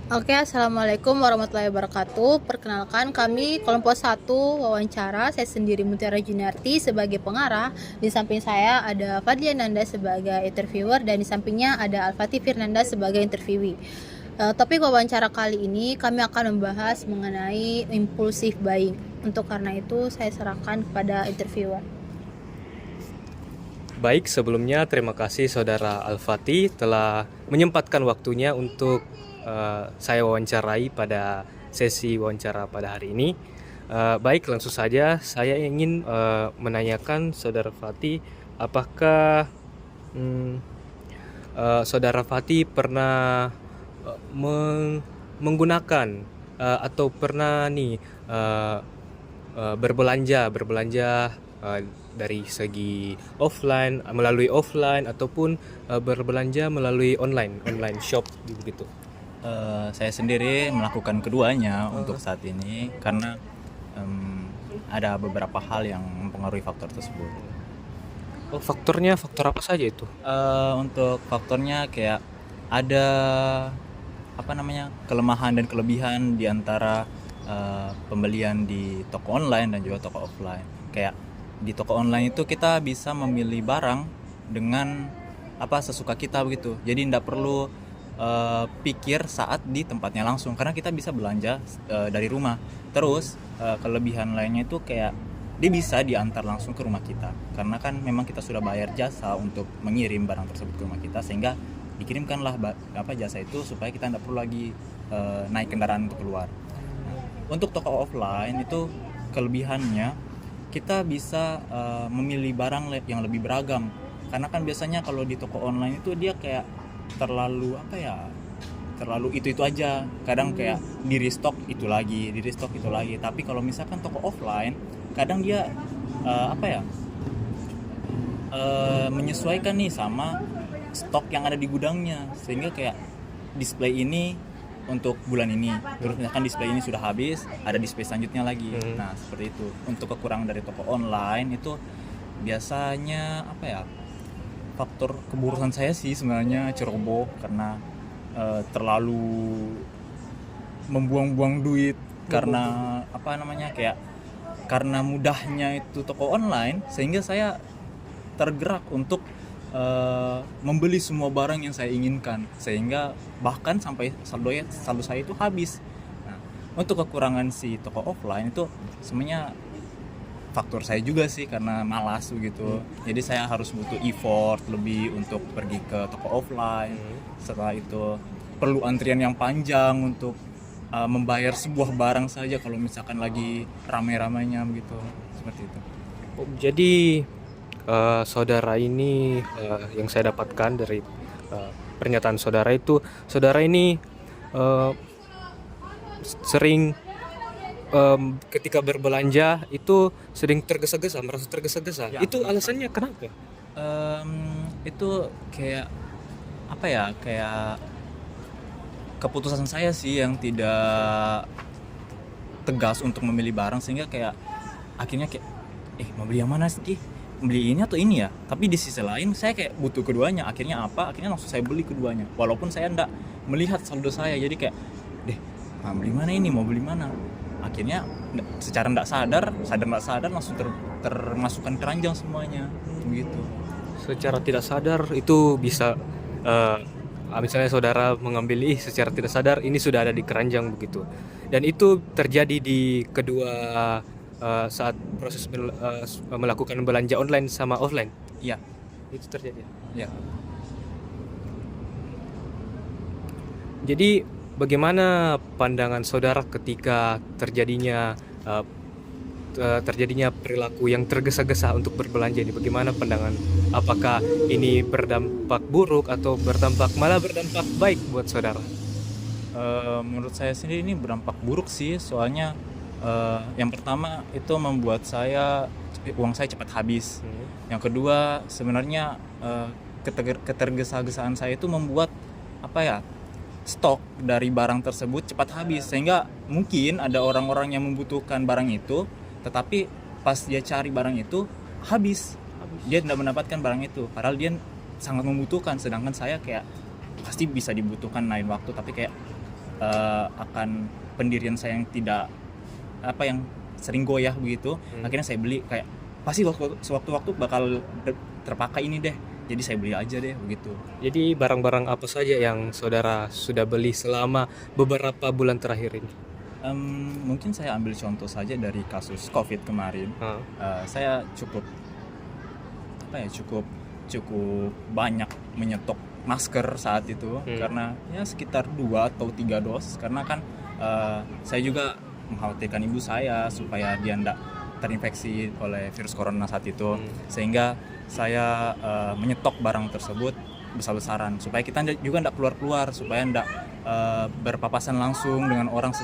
Oke, Assalamualaikum warahmatullahi wabarakatuh. Perkenalkan, kami kelompok 1 wawancara. Saya sendiri Mutiara Juniarti sebagai pengarah. Di samping saya ada Fadlia Nanda sebagai interviewer dan di sampingnya ada Alfati Firnanda sebagai interviewee. Topik wawancara kali ini kami akan membahas mengenai impulsive buying. Untuk karena itu saya serahkan kepada interviewer. Baik, sebelumnya terima kasih Saudara Al-Fatih telah menyempatkan waktunya untuk saya wawancarai pada sesi wawancara pada hari ini. Baik, langsung saja saya ingin menanyakan Saudara Fatih, apakah Saudara Fatih pernah menggunakan atau pernah uh, berbelanja dari segi offline, melalui offline ataupun berbelanja melalui online shop begitu. Saya sendiri melakukan keduanya untuk saat ini karena ada beberapa hal yang mempengaruhi faktor tersebut. Oh, faktor apa saja itu? Untuk faktornya kayak ada kelemahan dan kelebihan di antara pembelian di toko online dan juga toko offline. Kayak di toko online itu kita bisa memilih barang dengan sesuka kita begitu. Jadi tidak perlu pikir saat di tempatnya langsung karena kita bisa belanja dari rumah. Terus kelebihan lainnya itu kayak dia bisa diantar langsung ke rumah kita karena kan memang kita sudah bayar jasa untuk mengirim barang tersebut ke rumah kita, sehingga dikirimkanlah jasa itu supaya kita tidak perlu lagi naik kendaraan untuk keluar. Untuk toko offline itu kelebihannya kita bisa memilih barang yang lebih beragam, karena kan biasanya kalau di toko online itu dia kayak terlalu itu aja, kadang kayak di restock itu lagi. Tapi kalau misalkan toko offline kadang dia menyesuaikan nih sama stok yang ada di gudangnya, sehingga kayak display ini untuk bulan ini, terus misalkan display ini sudah habis, ada display selanjutnya lagi. Nah seperti itu. Untuk kekurangan dari toko online itu biasanya faktor keburukan saya sih sebenarnya ceroboh, karena terlalu membuang-buang duit karena karena mudahnya itu toko online, sehingga saya tergerak untuk membeli semua barang yang saya inginkan, sehingga bahkan sampai saldo saya itu habis. Nah, untuk kekurangan si toko offline itu sebenarnya faktor saya juga sih, karena malas begitu. Jadi saya harus butuh effort lebih untuk pergi ke toko offline. Setelah itu perlu antrian yang panjang untuk membayar sebuah barang saja kalau misalkan lagi ramai-ramainya begitu, seperti itu. Oh, jadi saudara ini yang saya dapatkan dari pernyataan saudara itu, saudara ini sering ketika berbelanja itu sering merasa tergesa-gesa. Ya. Itu alasannya kenapa? Itu kayak kayak keputusan saya sih yang tidak tegas untuk memilih barang, sehingga kayak akhirnya kayak mau beli yang mana sih, beli ini atau ini ya. Tapi di sisi lain saya kayak butuh keduanya. Akhirnya langsung saya beli keduanya walaupun saya enggak melihat saldo saya. Jadi kayak beli mana ini, mau beli mana. Akhirnya secara enggak sadar langsung termasukkan keranjang semuanya begitu. Secara tidak sadar itu bisa misalnya saudara mengambil secara tidak sadar ini sudah ada di keranjang begitu, dan itu terjadi di kedua saat proses melakukan belanja online sama offline. Iya. Itu terjadi. Ya. Jadi bagaimana pandangan saudara ketika terjadinya perilaku yang tergesa-gesa untuk berbelanja ini? Bagaimana pandangan? Apakah ini berdampak buruk atau berdampak baik buat saudara? Menurut saya sendiri ini berdampak buruk sih, soalnya yang pertama itu membuat uang saya cepat habis. Yang kedua sebenarnya ketergesa-gesaan saya itu membuat stok dari barang tersebut cepat habis, sehingga mungkin ada orang-orang yang membutuhkan barang itu, tetapi pas dia cari barang itu habis. Dia tidak mendapatkan barang itu padahal dia sangat membutuhkan, sedangkan saya kayak pasti bisa dibutuhkan lain waktu, tapi kayak akan pendirian saya yang tidak yang sering goyah begitu. Akhirnya saya beli, kayak pasti sewaktu-waktu bakal terpakai ini deh, jadi saya beli aja deh begitu. Jadi barang-barang apa saja yang saudara sudah beli selama beberapa bulan terakhir ini? Mungkin saya ambil contoh saja dari kasus COVID kemarin. Saya cukup banyak menyetok masker saat itu, karena ya sekitar 2 atau 3 dos, karena kan saya juga mengkhawatirkan ibu saya supaya dia tidak terinfeksi oleh virus corona saat itu, sehingga saya menyetok barang tersebut besar-besaran supaya kita juga tidak keluar-keluar, supaya tidak berpapasan langsung dengan orang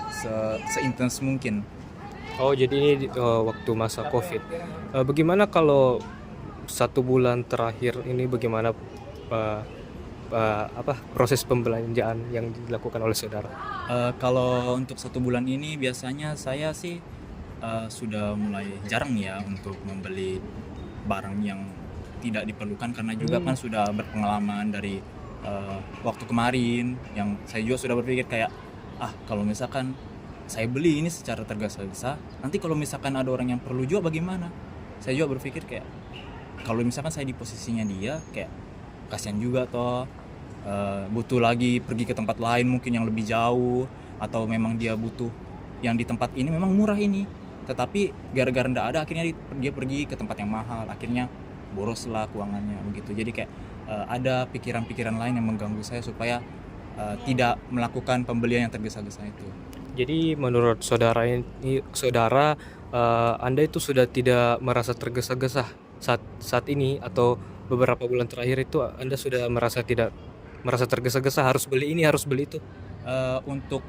seintens mungkin. Oh, jadi ini waktu masa COVID. Bagaimana kalau 1 bulan terakhir ini, bagaimana proses pembelanjaan yang dilakukan oleh saudara? Kalau untuk 1 bulan ini biasanya saya sih sudah mulai jarang ya untuk membeli barang yang tidak diperlukan, karena juga kan sudah berpengalaman dari waktu kemarin, yang saya juga sudah berpikir kayak kalau misalkan saya beli ini secara tergesa-gesa, nanti kalau misalkan ada orang yang perlu juga bagaimana. Saya juga berpikir kayak kalau misalkan saya di posisinya dia, kayak kasihan juga toh, butuh lagi pergi ke tempat lain mungkin yang lebih jauh, atau memang dia butuh yang di tempat ini memang murah ini, tetapi gara-gara ndak ada akhirnya dia pergi ke tempat yang mahal, akhirnya boroslah keuangannya begitu. Jadi kayak ada pikiran-pikiran lain yang mengganggu saya supaya tidak melakukan pembelian yang tergesa-gesa itu. Jadi menurut saudara Anda itu sudah tidak merasa tergesa-gesa saat ini, atau beberapa bulan terakhir itu Anda sudah tidak merasa tergesa-gesa harus beli ini, harus beli itu? Untuk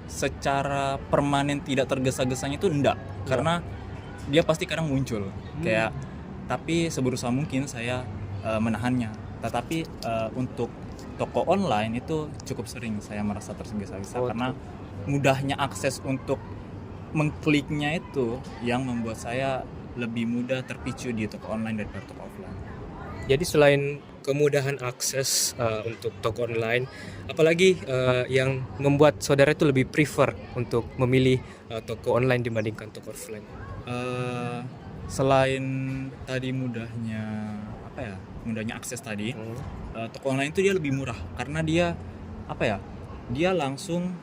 secara permanen tidak tergesa-gesanya itu enggak, karena dia pasti kadang muncul kayak, tapi seberusaha mungkin saya menahannya. Tetapi untuk toko online itu cukup sering saya merasa tergesa-gesa, karena mudahnya akses untuk mengkliknya itu yang membuat saya lebih mudah terpicu di toko online daripada toko offline. Jadi selain kemudahan akses untuk toko online, apalagi yang membuat saudara itu lebih prefer untuk memilih toko online dibandingkan toko offline? Selain tadi mudahnya akses tadi, toko online itu dia lebih murah karena dia dia langsung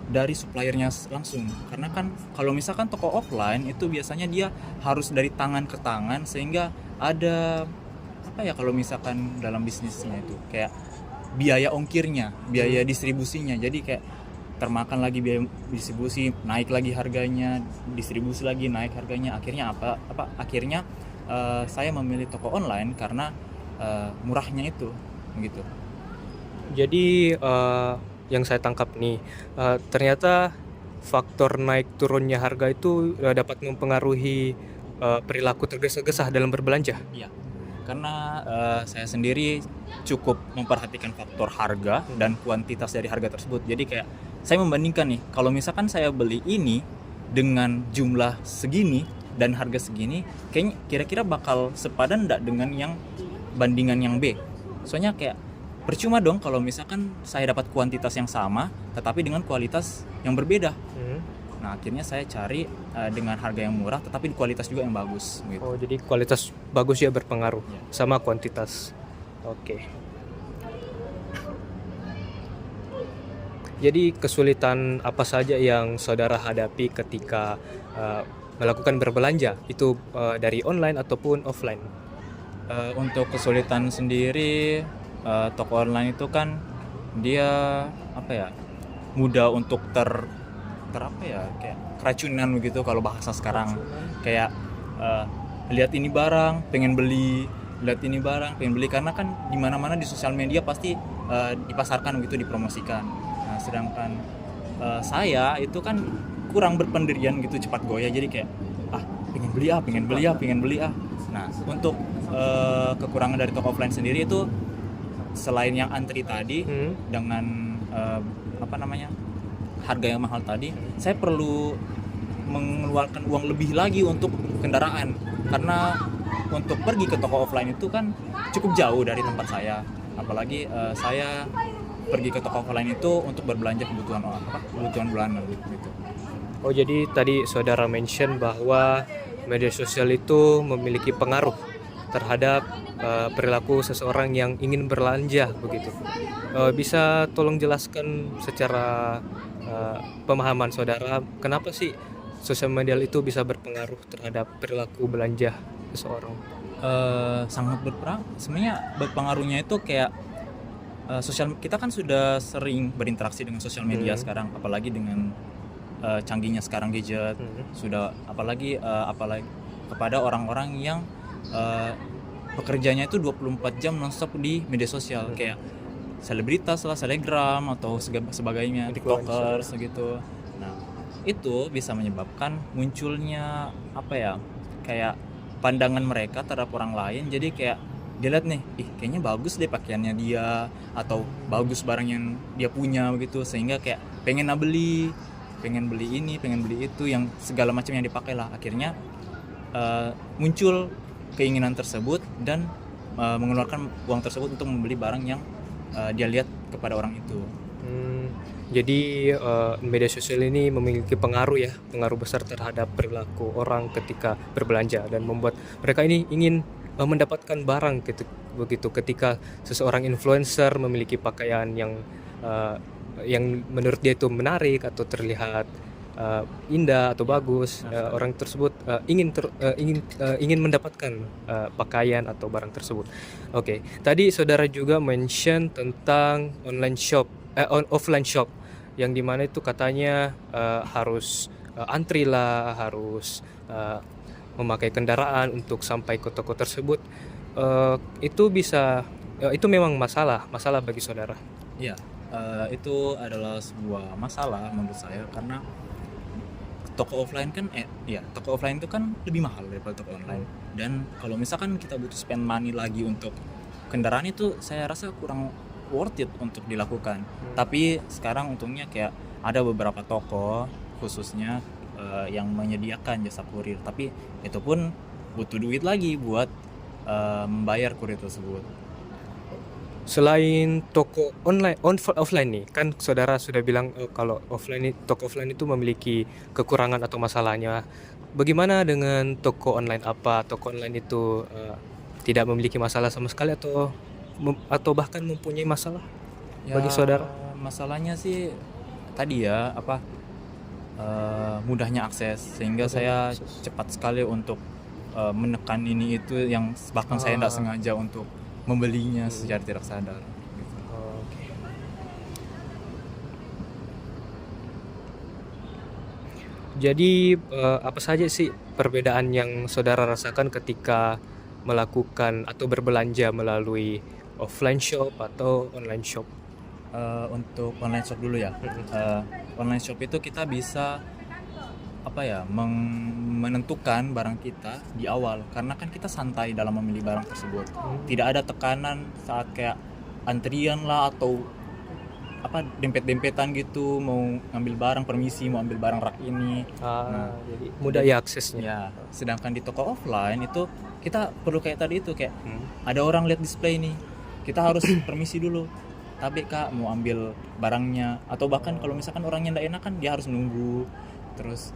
dari suppliernya langsung. Karena kan kalau misalkan toko offline itu biasanya dia harus dari tangan ke tangan, sehingga ada kalau misalkan dalam bisnisnya itu kayak biaya ongkirnya, biaya distribusinya, jadi kayak termakan lagi biaya distribusi, naik lagi harganya, distribusi lagi naik harganya. Akhirnya akhirnya saya memilih toko online karena murahnya itu gitu. Jadi yang saya tangkap nih, ternyata faktor naik turunnya harga itu dapat mempengaruhi perilaku tergesa-gesa dalam berbelanja. Iya, karena saya sendiri cukup memperhatikan faktor harga dan kuantitas dari harga tersebut. Jadi kayak saya membandingkan nih, kalau misalkan saya beli ini dengan jumlah segini dan harga segini, kayaknya kira-kira bakal sepadan enggak dengan yang bandingan yang B. Soalnya kayak percuma dong kalau misalkan saya dapat kuantitas yang sama tetapi dengan kualitas yang berbeda. Nah, akhirnya saya cari dengan harga yang murah tetapi kualitas juga yang bagus gitu. Oh, jadi kualitas bagus ya berpengaruh sama kuantitas. Oke. Jadi kesulitan apa saja yang saudara hadapi ketika melakukan berbelanja, itu dari online ataupun offline? Untuk kesulitan sendiri, toko online itu kan dia mudah untuk kayak keracunan begitu kalau bahasa sekarang. Kayak lihat ini barang pengen beli, karena kan di mana-mana di sosial media pasti dipasarkan begitu, dipromosikan. Nah, sedangkan saya itu kan kurang berpendirian gitu, cepat goyah, jadi kayak pengen beli. Nah, untuk kekurangan dari toko offline sendiri itu selain yang antri tadi dengan harga yang mahal tadi, saya perlu mengeluarkan uang lebih lagi untuk kendaraan, karena untuk pergi ke toko offline itu kan cukup jauh dari tempat saya, apalagi saya pergi ke toko offline itu untuk berbelanja kebutuhan bulanan gitu. Oh, jadi tadi saudara mention bahwa media sosial itu memiliki pengaruh terhadap perilaku seseorang yang ingin berbelanja begitu. Bisa tolong jelaskan secara pemahaman saudara, kenapa sih sosial media itu bisa berpengaruh terhadap perilaku belanja seseorang? Sangat sebenarnya berpengaruhnya itu kayak kita kan sudah sering berinteraksi dengan sosial media sekarang, apalagi dengan canggihnya sekarang gadget, sudah apalagi kepada orang-orang yang pekerjaannya itu 24 jam nonstop di media sosial, kayak selebritas lah, selebgram atau sebagainya, tiktokers gitu. Nah, itu bisa menyebabkan munculnya kayak pandangan mereka terhadap orang lain. Jadi kayak dia lihat nih, kayaknya bagus deh pakaiannya dia, atau bagus barang yang dia punya begitu, sehingga kayak pengen beli ini, pengen beli itu, yang segala macam yang dipakai lah. Akhirnya muncul keinginan tersebut dan mengeluarkan uang tersebut untuk membeli barang yang dia lihat kepada orang itu. Jadi media sosial ini memiliki pengaruh besar terhadap perilaku orang ketika berbelanja, dan membuat mereka ini ingin mendapatkan barang gitu, begitu. Ketika seseorang influencer memiliki pakaian yang menurut dia itu menarik atau terlihat indah atau bagus, orang tersebut ingin mendapatkan pakaian atau barang tersebut. Oke, tadi saudara juga mention tentang offline shop, yang dimana itu katanya harus antri lah, harus memakai kendaraan untuk sampai ke toko tersebut. Itu memang masalah bagi saudara. Iya, itu adalah sebuah masalah menurut saya, karena toko offline itu kan lebih mahal daripada toko online. Dan kalau misalkan kita butuh spend money lagi untuk kendaraan, itu saya rasa kurang worth it untuk dilakukan. Tapi sekarang untungnya kayak ada beberapa toko khususnya yang menyediakan jasa kurir, tapi itu pun butuh duit lagi buat membayar kurir tersebut. Selain toko offline nih, kan saudara sudah bilang kalau toko offline itu memiliki kekurangan atau masalahnya. Bagaimana dengan toko online? Apa toko online itu tidak memiliki masalah sama sekali, atau bahkan mempunyai masalah bagi saudara? Masalahnya sih tadi mudahnya akses, sehingga saya cepat sekali untuk menekan ini itu, yang bahkan saya tidak sengaja untuk membelinya secara tidak sadar. Oke. Jadi apa saja sih perbedaan yang saudara rasakan ketika melakukan atau berbelanja melalui offline shop atau online shop? Untuk online shop dulu ya. Online shop itu kita bisa menentukan barang kita di awal, karena kan kita santai dalam memilih barang tersebut. Tidak ada tekanan saat kayak antrian lah atau dempet-dempetan gitu, mau ngambil barang, permisi mau ambil barang rak ini. Jadi mudah ya aksesnya. Ya, sedangkan di toko offline itu kita perlu kayak tadi itu, kayak ada orang lihat display nih, kita harus permisi dulu. Tapi kak mau ambil barangnya, atau bahkan kalau misalkan orangnya nggak enak kan dia harus nunggu. Terus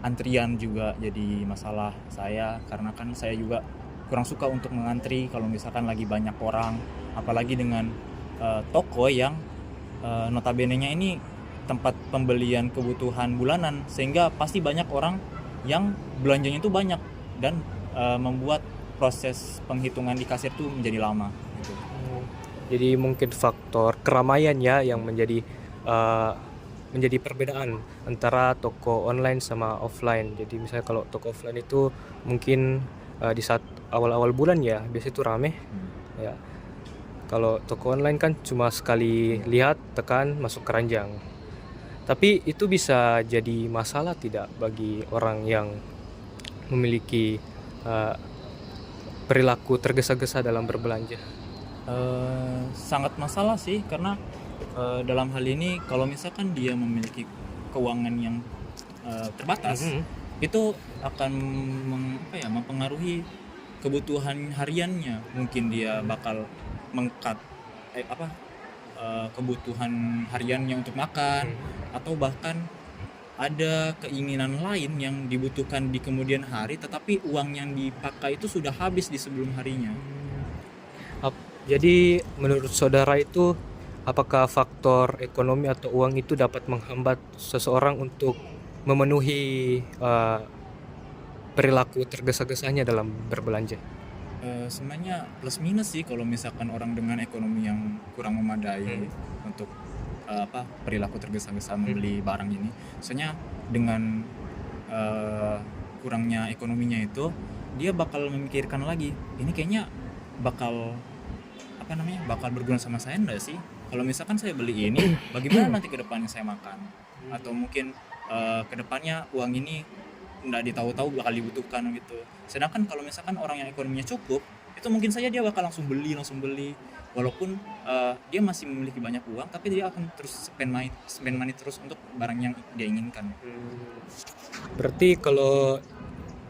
antrian juga jadi masalah saya, karena kan saya juga kurang suka untuk mengantri kalau misalkan lagi banyak orang, apalagi dengan toko yang notabene-nya ini tempat pembelian kebutuhan bulanan, sehingga pasti banyak orang yang belanjanya itu banyak, dan membuat proses penghitungan di kasir tuh menjadi lama gitu. Jadi mungkin faktor keramaian ya yang menjadi perbedaan antara toko online sama offline. Jadi misalnya kalau toko offline itu mungkin di saat awal-awal bulan ya biasanya itu rame. Ya. Kalau toko online kan cuma sekali lihat, tekan, masuk keranjang. Tapi itu bisa jadi masalah tidak bagi orang yang memiliki perilaku tergesa-gesa dalam berbelanja? Sangat masalah sih, karena dalam hal ini kalau misalkan dia memiliki keuangan yang terbatas, itu akan mempengaruhi kebutuhan hariannya. Mungkin dia bakal mengkat kebutuhan hariannya untuk makan, atau bahkan ada keinginan lain yang dibutuhkan di kemudian hari, tetapi uang yang dipakai itu sudah habis di sebelum harinya. Jadi menurut saudara itu apakah faktor ekonomi atau uang itu dapat menghambat seseorang untuk memenuhi perilaku tergesa-gesanya dalam berbelanja? Sebenarnya plus minus sih kalau misalkan orang dengan ekonomi yang kurang memadai untuk perilaku tergesa-gesa membeli barang ini. Soalnya dengan kurangnya ekonominya itu, dia bakal memikirkan lagi, ini kayaknya bakal bakal berguna sama saya enggak sih? Kalau misalkan saya beli ini, bagaimana nanti ke depannya saya makan? Atau mungkin ke depannya uang ini enggak ditahu-tahu bakal dibutuhkan gitu. Sedangkan kalau misalkan orang yang ekonominya cukup, itu mungkin saja dia bakal langsung beli. Walaupun dia masih memiliki banyak uang, tapi dia akan terus spend money terus untuk barang yang dia inginkan. Berarti kalau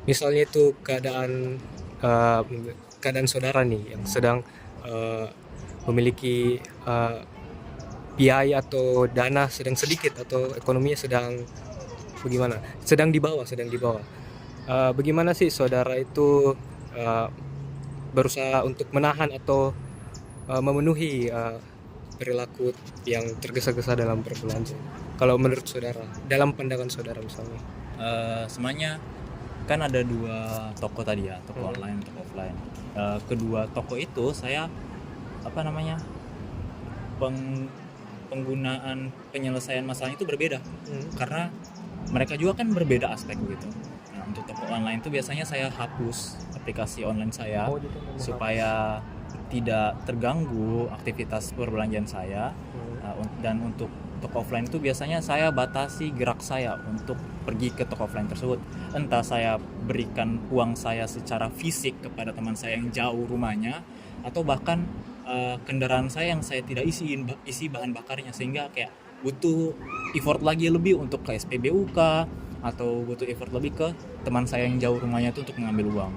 misalnya itu keadaan saudara nih yang sedang memiliki biaya atau dana sedang sedikit atau ekonominya sedang bagaimana? Sedang di bawah. Bagaimana sih saudara itu berusaha untuk menahan atau memenuhi perilaku yang tergesa-gesa dalam berbelanja? Kalau menurut saudara, dalam pandangan saudara misalnya? Semuanya kan ada 2 toko tadi ya, toko online, toko offline. Kedua toko itu saya penggunaan penyelesaian masalah itu berbeda, karena mereka juga kan berbeda aspek gitu. Nah, untuk toko online itu biasanya saya hapus aplikasi online saya supaya tidak terganggu aktivitas perbelanjaan saya. Dan untuk toko offline itu biasanya saya batasi gerak saya untuk pergi ke toko offline tersebut. Entah saya berikan uang saya secara fisik kepada teman saya yang jauh rumahnya, atau bahkan kendaraan saya yang saya tidak isi bahan bakarnya, sehingga kayak butuh effort lagi lebih untuk ke SPBUK, atau butuh effort lebih ke teman saya yang jauh rumahnya itu untuk mengambil uang.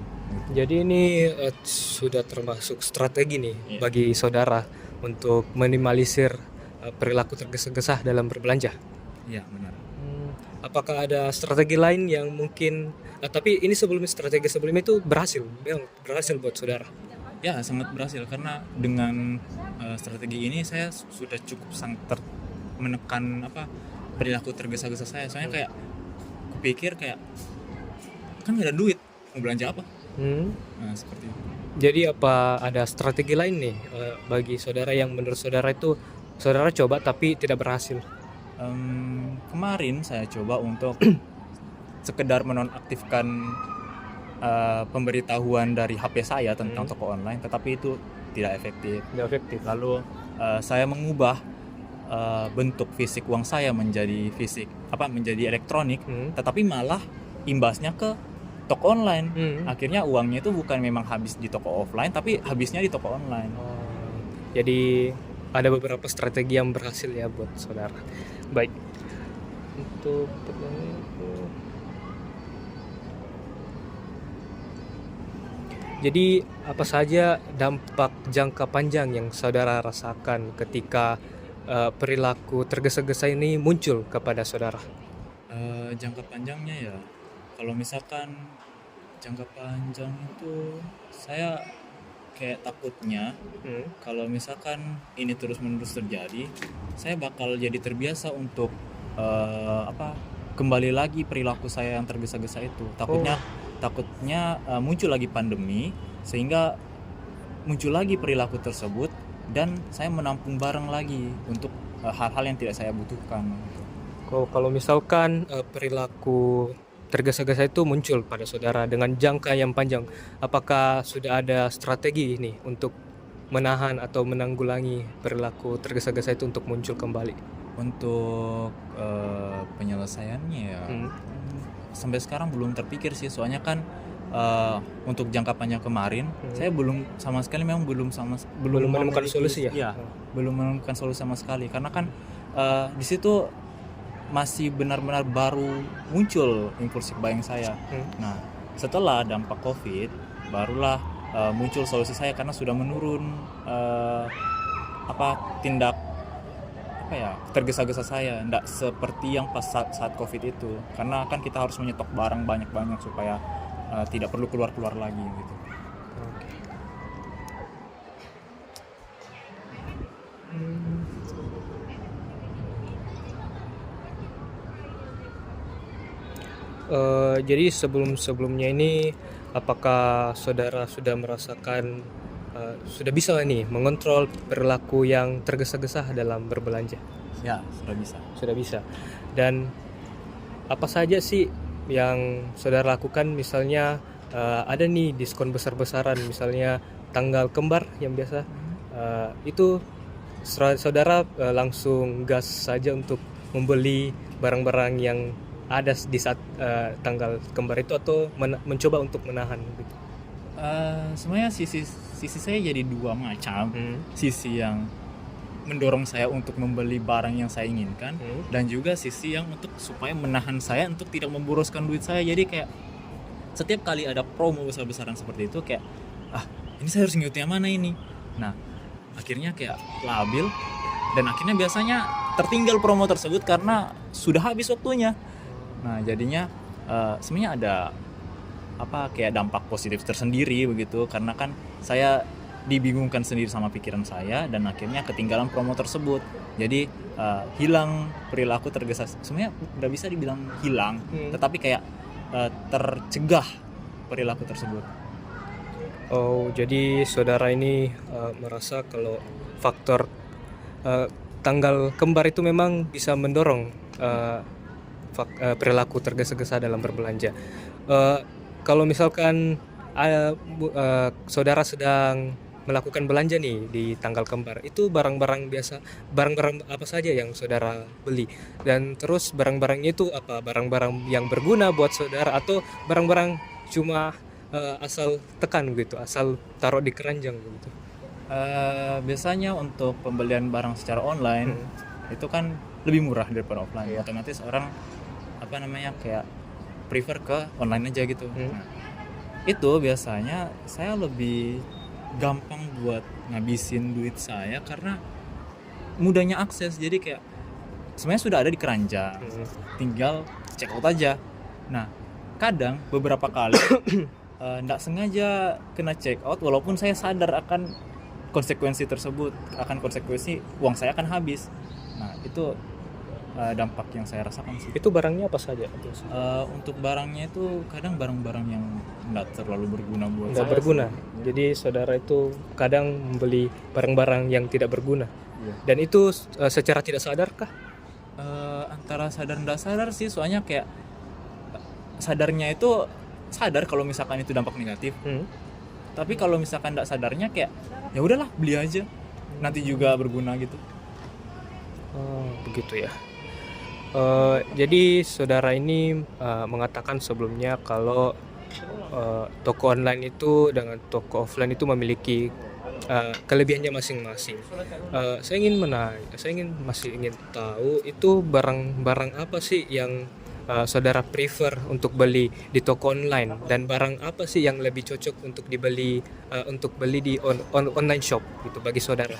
Jadi ini sudah termasuk strategi nih bagi saudara untuk minimalisir perilaku tergesa-gesa dalam berbelanja. Iya, benar. Apakah ada strategi lain yang mungkin tapi ini strategi sebelumnya itu berhasil buat saudara? Ya, sangat berhasil, karena dengan strategi ini saya sudah cukup sangat menekan perilaku tergesa-gesa saya. Soalnya kayak kupikir kayak kan gak ada duit, mau belanja apa? Nah, seperti itu. Jadi apa ada strategi lain nih bagi saudara yang menurut saudara itu saudara coba tapi tidak berhasil? Kemarin saya coba untuk sekedar menonaktifkan pemberitahuan dari HP saya tentang toko online, tetapi itu tidak efektif. Lalu saya mengubah bentuk fisik uang saya menjadi elektronik, tetapi malah imbasnya ke toko online. Akhirnya uangnya itu bukan memang habis di toko offline, tapi habisnya di toko online. Jadi ada beberapa strategi yang berhasil ya buat saudara. Baik. Untuk itu. Jadi apa saja dampak jangka panjang yang saudara rasakan ketika perilaku tergesa-gesa ini muncul kepada saudara? Jangka panjangnya ya, kalau misalkan jangka panjang itu saya kayak takutnya kalau misalkan ini terus-menerus terjadi, saya bakal jadi terbiasa untuk kembali lagi perilaku saya yang tergesa-gesa itu. Takutnya muncul lagi pandemi, sehingga muncul lagi perilaku tersebut, dan saya menampung barang lagi untuk hal-hal yang tidak saya butuhkan. Kalau misalkan perilaku tergesa-gesa itu muncul pada saudara dengan jangka yang panjang, apakah sudah ada strategi ini untuk menahan atau menanggulangi perilaku tergesa-gesa itu untuk muncul kembali? Untuk penyelesaiannya ya, sampai sekarang belum terpikir sih. Soalnya kan untuk jangka panjang kemarin saya belum menemukan solusi ya? Iya, belum menemukan solusi sama sekali, karena kan di situ masih benar-benar baru muncul impulsif buying saya. Nah, setelah dampak COVID barulah muncul solusi saya, karena sudah menurun tindak apa ya, tergesa-gesa saya, nggak seperti yang pas saat COVID itu, karena kan kita harus menyetok barang banyak-banyak supaya tidak perlu keluar-keluar lagi gitu. Jadi sebelumnya ini apakah saudara sudah merasakan sudah bisa nih mengontrol perilaku yang tergesa-gesa dalam berbelanja? Ya, sudah bisa. Sudah bisa. Dan apa saja sih yang saudara lakukan, misalnya ada nih diskon besar-besaran, misalnya tanggal kembar yang biasa, itu saudara langsung gas saja untuk membeli barang-barang yang ada di saat tanggal kembar itu, atau mencoba untuk menahan gitu? Sebenarnya sisi saya jadi dua macam. Sisi yang mendorong saya untuk membeli barang yang saya inginkan, dan juga sisi yang untuk supaya menahan saya untuk tidak memboroskan duit saya. Jadi kayak setiap kali ada promo besar-besaran seperti itu, kayak ini saya harus ngikutin yang mana ini. Nah, akhirnya kayak labil, dan akhirnya biasanya tertinggal promo tersebut karena sudah habis waktunya. Nah, jadinya sebenarnya ada kayak dampak positif tersendiri begitu, karena kan saya dibingungkan sendiri sama pikiran saya, dan akhirnya ketinggalan promo tersebut. Jadi hilang perilaku tergesa. Sebenarnya nggak bisa dibilang hilang, tetapi kayak tercegah perilaku tersebut. Oh, jadi saudara ini merasa kalau faktor tanggal kembar itu memang bisa mendorong perilaku tergesa-gesa dalam berbelanja. Kalau misalkan saudara sedang melakukan belanja nih di tanggal kembar, itu barang-barang apa saja yang saudara beli? Dan terus barang-barangnya itu apa? Barang-barang yang berguna buat saudara, atau barang-barang cuma asal tekan gitu, asal taruh di keranjang gitu? Biasanya untuk pembelian barang secara online itu kan lebih murah daripada offline. Otomatis orang kayak prefer ke online aja gitu. Nah, itu biasanya saya lebih gampang buat ngabisin duit saya karena mudahnya akses. Jadi kayak sebenarnya sudah ada di keranjang, tinggal check out aja. Nah, kadang beberapa kali nggak sengaja kena check out, walaupun saya sadar akan konsekuensi tersebut, akan konsekuensi uang saya akan habis. Nah, itu dampak yang saya rasakan sih. Itu barangnya apa saja? Untuk barangnya itu kadang barang-barang yang nggak terlalu berguna buat nggak saya berguna sih. Jadi saudara itu kadang membeli barang-barang yang tidak berguna. Iya. Dan itu secara tidak sadar kah? Antara sadar nggak sadar sih, soalnya kayak sadarnya itu sadar kalau misalkan itu dampak negatif, tapi kalau misalkan nggak sadarnya kayak ya udahlah beli aja, nanti juga berguna gitu. Oh, begitu ya. Jadi saudara ini mengatakan sebelumnya kalau toko online itu dengan toko offline itu memiliki kelebihannya masing-masing. Saya masih ingin tahu, itu barang-barang apa sih yang saudara prefer untuk beli di toko online, dan barang apa sih yang lebih cocok untuk dibeli untuk beli di online shop gitu bagi saudara?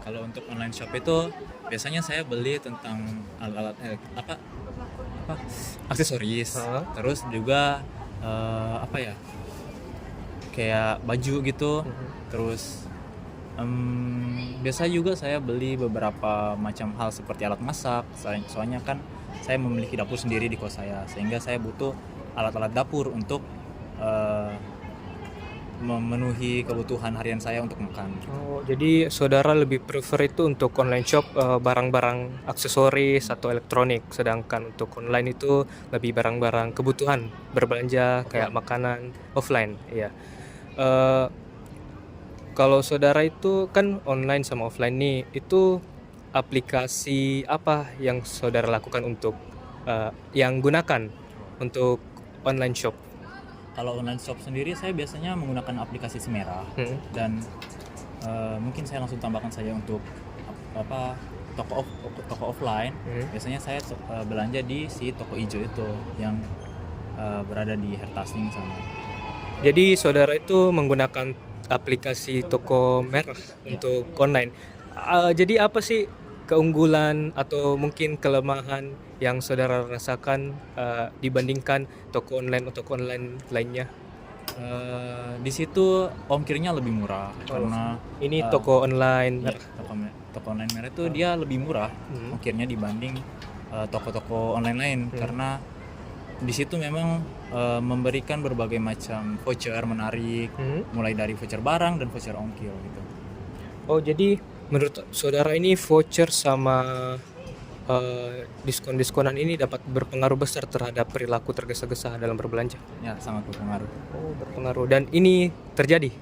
Kalau untuk online shop itu biasanya saya beli tentang alat-alat aksesoris, terus juga kayak baju gitu. Terus biasa juga saya beli beberapa macam hal seperti alat masak. Soalnya kan saya memiliki dapur sendiri di kos saya, sehingga saya butuh alat-alat dapur untuk memenuhi kebutuhan harian saya untuk makan. Oh, jadi saudara lebih prefer itu untuk online shop barang-barang aksesoris atau elektronik, sedangkan untuk online itu lebih barang-barang kebutuhan berbelanja kayak makanan offline, ya. Kalau saudara itu kan online sama offline nih, itu aplikasi apa yang saudara lakukan untuk yang gunakan untuk online shop? Kalau online shop sendiri saya biasanya menggunakan aplikasi Semera, dan mungkin saya langsung tambahkan saja untuk toko offline. Biasanya saya belanja di si toko hijau itu yang berada di Hertasning sana. Jadi saudara itu menggunakan aplikasi toko merah untuk online. Jadi apa sih keunggulan atau mungkin kelemahan yang saudara rasakan dibandingkan toko online lainnya? Di situ ongkirnya lebih murah karena Ini toko online. ya, toko online merah itu dia lebih murah ongkirnya dibanding toko-toko online lain karena di situ memang memberikan berbagai macam voucher menarik, mulai dari voucher barang dan voucher ongkir gitu. Oh, jadi menurut saudara ini voucher sama diskon-diskonan ini dapat berpengaruh besar terhadap perilaku tergesa-gesa dalam berbelanja? Ya, sangat berpengaruh. Oh, berpengaruh. Dan ini terjadi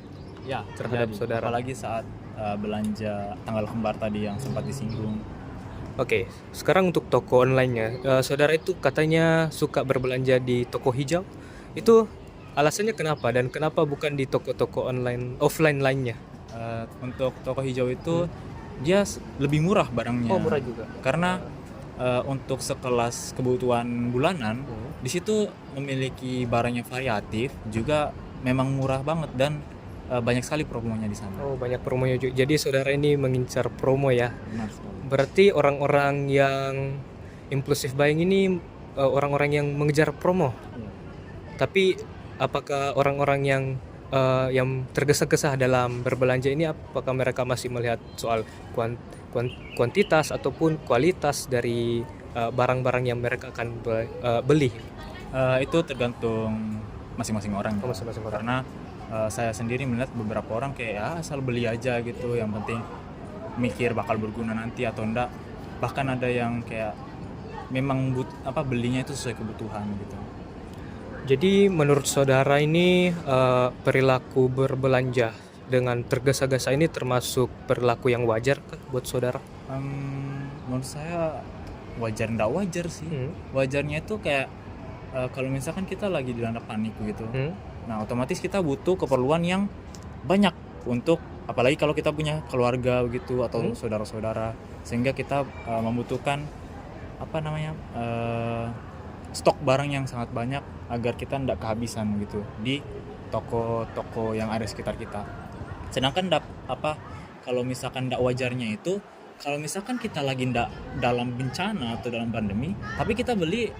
Ya, terhadap terjadi. saudara. Apalagi saat belanja tanggal kembar tadi yang sempat disinggung. Oke, sekarang untuk toko online-nya, saudara itu katanya suka berbelanja di toko hijau. Itu alasannya kenapa dan kenapa bukan di toko-toko offline lainnya? Untuk toko hijau itu dia lebih murah barangnya. Oh, murah juga. Karena untuk sekelas kebutuhan bulanan di situ memiliki barangnya variatif, juga memang murah banget dan banyak sekali promonya di sana. Oh, banyak promonya juga. Jadi saudara ini mengincar promo ya. Benar sekali. Berarti orang-orang yang impulsif buying ini orang-orang yang mengejar promo. Iya. Tapi apakah orang-orang yang tergesa-gesa dalam berbelanja ini, apakah mereka masih melihat soal kuantitas ataupun kualitas dari barang-barang yang mereka akan beli? Itu tergantung masing-masing orang. Oh, masing-masing orang. Karena saya sendiri melihat beberapa orang kayak ya asal beli aja gitu, yang penting mikir bakal berguna nanti atau enggak. Bahkan ada yang kayak memang belinya itu sesuai kebutuhan gitu. Jadi menurut saudara ini perilaku berbelanja dengan tergesa-gesa ini termasuk perilaku yang wajar kah buat saudara? Menurut saya wajar ndak wajar sih. Wajarnya itu kayak kalau misalkan kita lagi dilanda panik gitu. Nah, otomatis kita butuh keperluan yang banyak untuk, apalagi kalau kita punya keluarga begitu atau saudara-saudara, sehingga kita membutuhkan stok barang yang sangat banyak agar kita tidak kehabisan gitu di toko-toko yang ada sekitar kita. Sedangkan kalau misalkan tidak wajarnya itu, kalau misalkan kita lagi tidak dalam bencana atau dalam pandemi, tapi kita beli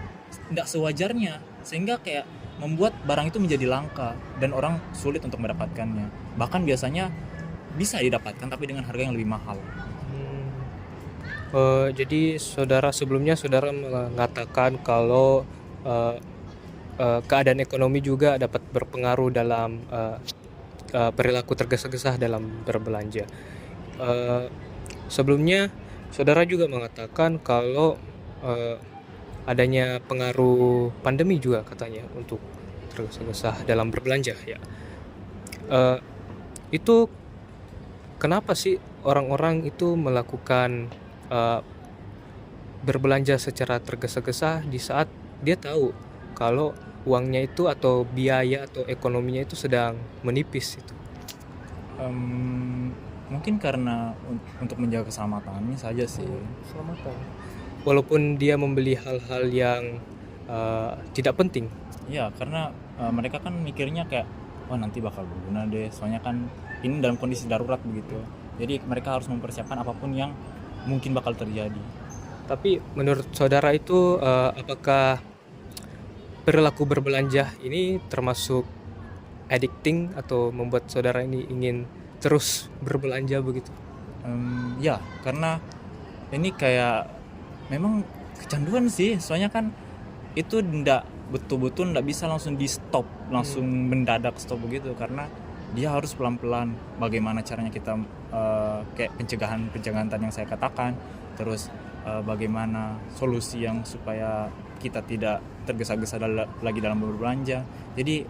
tidak sewajarnya, sehingga kayak membuat barang itu menjadi langka dan orang sulit untuk mendapatkannya. Bahkan biasanya bisa didapatkan tapi dengan harga yang lebih mahal. Jadi sebelumnya saudara mengatakan kalau keadaan ekonomi juga dapat berpengaruh dalam perilaku tergesa-gesa dalam berbelanja. Sebelumnya saudara juga mengatakan kalau adanya pengaruh pandemi juga katanya untuk tergesa-gesa dalam berbelanja ya. Itu kenapa sih orang-orang itu melakukan berbelanja secara tergesa-gesa di saat dia tahu kalau uangnya itu atau biaya atau ekonominya itu sedang menipis itu? Mungkin karena untuk menjaga keselamatannya saja sih. Keselamatan. Walaupun dia membeli hal-hal yang tidak penting. Iya, karena mereka kan mikirnya kayak, wah nanti bakal berguna deh, soalnya kan ini dalam kondisi darurat begitu. Jadi mereka harus mempersiapkan apapun yang mungkin bakal terjadi. Tapi menurut saudara itu apakah perilaku berbelanja ini termasuk addicting atau membuat saudara ini ingin terus berbelanja begitu? Ya, karena ini kayak memang kecanduan sih, soalnya kan itu betul-betul ndak bisa langsung di stop, langsung mendadak stop begitu, karena dia harus pelan-pelan. Bagaimana caranya kita kayak pencegahan tadi yang saya katakan, terus bagaimana solusi yang supaya kita tidak tergesa-gesa lagi dalam berbelanja. Jadi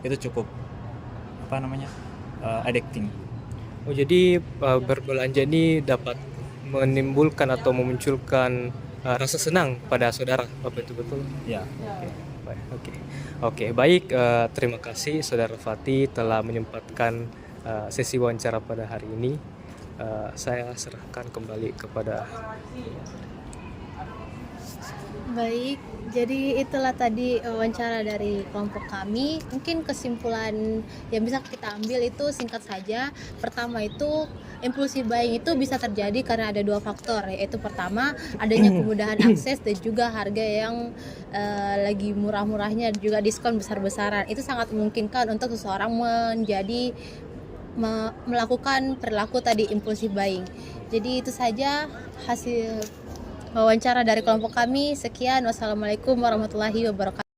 itu cukup addicting. Oh, jadi berbelanja ini dapat menimbulkan atau memunculkan rasa senang pada saudara, apa itu betul? Ya. Oke, baik. Terima kasih saudara Fatih telah menyempatkan sesi wawancara pada hari ini. Saya serahkan kembali kepada. Baik, jadi itulah tadi wawancara dari kelompok kami. Mungkin kesimpulan yang bisa kita ambil itu singkat saja. Pertama itu impulsif buying itu bisa terjadi karena ada dua faktor, yaitu pertama adanya kemudahan akses dan juga harga yang lagi murah-murahnya, juga diskon besar-besaran. Itu sangat memungkinkan untuk seseorang menjadi melakukan perilaku tadi impulsif buying. Jadi itu saja hasil wawancara dari kelompok kami. Sekian, wassalamualaikum warahmatullahi wabarakatuh.